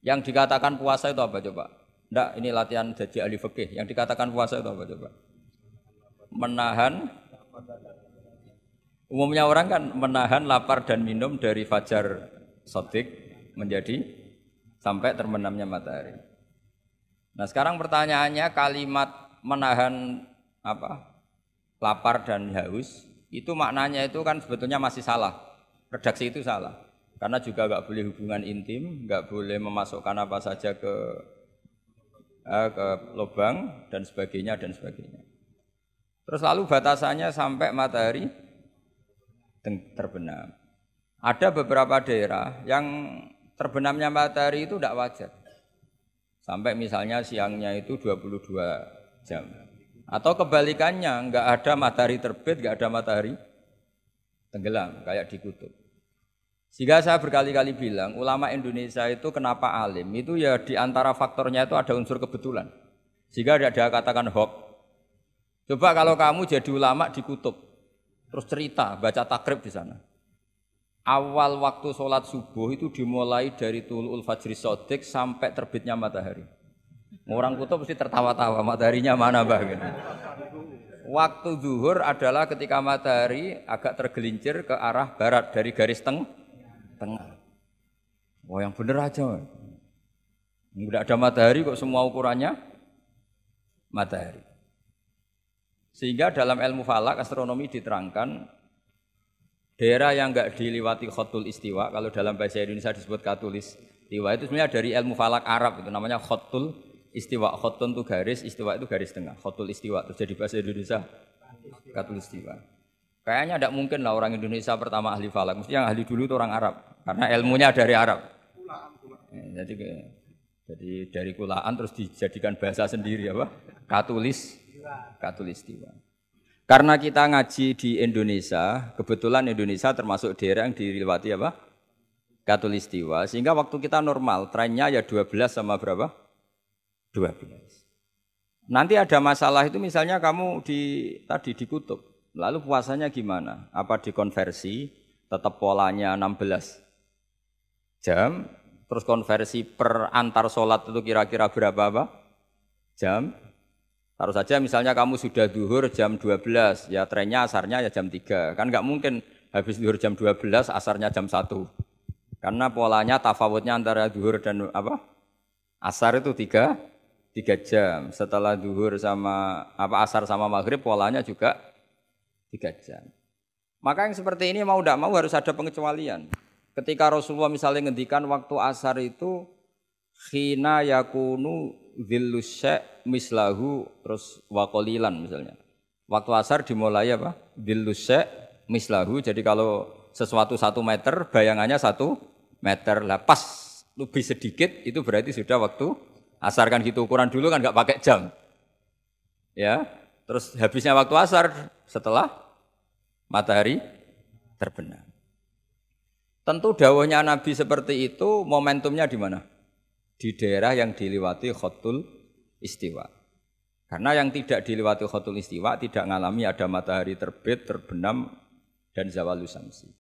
Yang dikatakan puasa itu apa coba? Ndak, ini latihan jadi ahli fikih. Yang dikatakan puasa itu apa coba? Menahan. Umumnya orang kan menahan lapar dan minum dari fajar sodik menjadi sampai terbenamnya matahari. Nah sekarang pertanyaannya kalimat menahan apa? Lapar dan haus itu maknanya itu kan sebetulnya masih salah. Redaksi itu salah. Karena juga nggak boleh hubungan intim, nggak boleh memasukkan apa saja ke lubang dan sebagainya dan sebagainya. Terus lalu batasannya sampai matahari terbenam. Ada beberapa daerah yang terbenamnya matahari itu tidak wajar. Sampai misalnya siangnya itu 22 jam. Atau kebalikannya, enggak ada matahari terbit, enggak ada matahari tenggelam, kayak di kutub. Sehingga saya berkali-kali bilang, ulama Indonesia itu kenapa alim? Itu ya di antara faktornya itu ada unsur kebetulan. Sehingga ada katakan hoax. Coba kalau kamu jadi ulama di kutub, terus cerita, baca takrib di sana. Awal waktu sholat subuh itu dimulai dari Tulu'ul Fajri Shadiq sampai terbitnya matahari. Orang kutub mesti tertawa-tawa, mataharinya mana bah? Gitu. Waktu zuhur adalah ketika matahari agak tergelincir ke arah barat dari garis tengah. Wah yang bener aja. Tidak ada matahari kok semua ukurannya matahari. Sehingga dalam ilmu falak astronomi diterangkan daerah yang enggak diliwati khotul istiwa, kalau dalam bahasa Indonesia disebut katul istiwa, itu sebenarnya dari ilmu falak Arab, itu namanya khotul istiwa. Khotun itu garis, istiwa itu garis tengah. Khotul istiwa, terus jadi bahasa Indonesia katul istiwa. Kayaknya tidak mungkin lah orang Indonesia pertama ahli falak, mesti yang ahli dulu itu orang Arab, karena ilmunya dari Arab. Jadi dari kulaan terus dijadikan bahasa sendiri apa? Katulistiwa. Karena kita ngaji di Indonesia, kebetulan Indonesia termasuk daerah yang dilewati apa? Katulistiwa. Sehingga waktu kita normal, trennya ya 12 sama berapa? 12. Nanti ada masalah itu misalnya kamu tadi di kutub, lalu puasanya gimana? Apa dikonversi, tetap polanya 16 jam, terus konversi per antar sholat itu kira-kira berapa apa? Jam? Taruh saja misalnya kamu sudah zuhur jam 12, ya trennya asarnya ya jam 3. Kan nggak mungkin habis zuhur jam 12, asarnya jam 1. Karena polanya tafawutnya antara zuhur dan apa? Asar itu 3 jam. Setelah zuhur sama asar sama maghrib polanya juga 3 jam. Maka yang seperti ini mau tidak mau harus ada pengecualian. Ketika Rasulullah misalnya ngendikan waktu asar itu khina yakunu dhillusya mislahu terus waqolilan misalnya. Waktu asar dimulai apa? Dhillusya mislahu. Jadi kalau sesuatu 1 meter bayangannya 1 meter. Lah pas lebih sedikit itu berarti sudah waktu asar kan gitu ukuran dulu kan nggak pakai jam. Ya. Terus habisnya waktu asar setelah matahari terbenam. Tentu dawuhnya Nabi seperti itu momentumnya di mana? Di daerah yang dilewati khotul istiwa. Karena yang tidak dilewati khotul istiwa tidak mengalami ada matahari terbit, terbenam dan zawalus syamsi.